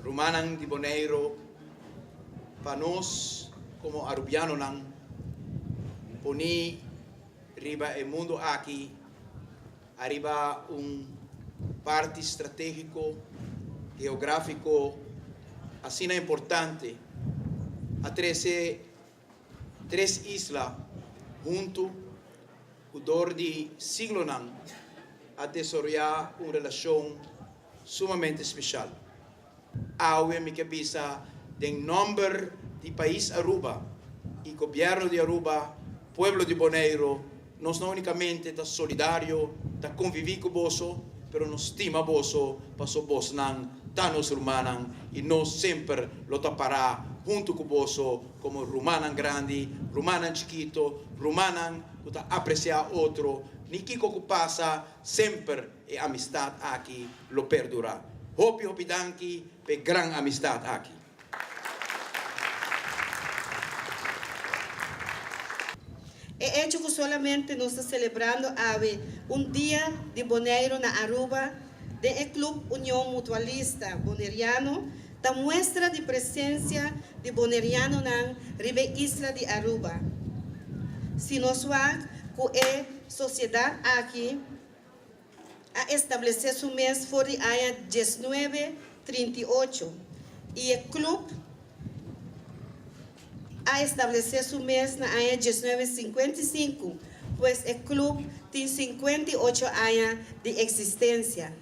Rumanang di Bonaire, para nós, como arubiano nang, poni riba el mundo aqui, arriba parte estratégico, geográfico, assim é importante, a três islas junto, o dor de siglo nang, a desarrollar uma relação sumamente especial. Awe mi cabeça del número de país Aruba y gobierno de Aruba, pueblo de Bonaire, nos no únicamente está solidario, está convivir con vos, pero nos estima vos, paso vos nan, tanos rumanan, y nos siempre lo tapará junto con vos, como rumanan grande, rumanan chiquito, rumanan que aprecia otro, ni que pasa, siempre amistad aquí lo perdurará. Hopi danki, pe gran amistad aquí. É hecho que solamente nós estamos celebrando um dia de Bonaire na Aruba, do Clube União Mutualista Boneriano, da muestra de presença de Boneriano na Isla de Aruba. Se nós vamos com a sociedade aqui, a estabelecer su mês foi de ano 1938 e o clube a estabelecer su mês na ano 1955, pois o clube tem 58 anos de existência.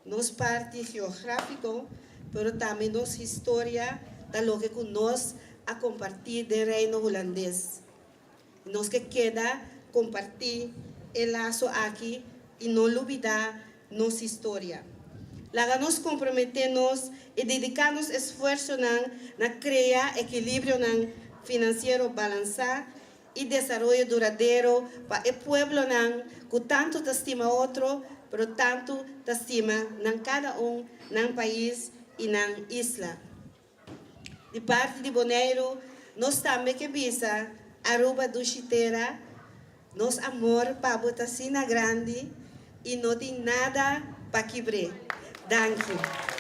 Nos parte geográfico, pero também nos história da lo que nós a compartir do reino holandês. Nos que queda compartir o laço aqui e não olvidar nossa história. Lá nos comprometemos e dedicamos esforço na criar equilíbrio financeiro balançado e desenvolvimento duradouro para o povo que tanto estima outro, mas tanto estima cada no país e na isla. De parte de Bonaire, nós também que visa Aruba do Chiteira, nos amor para botar grande e não tem nada para quebrar. Danke.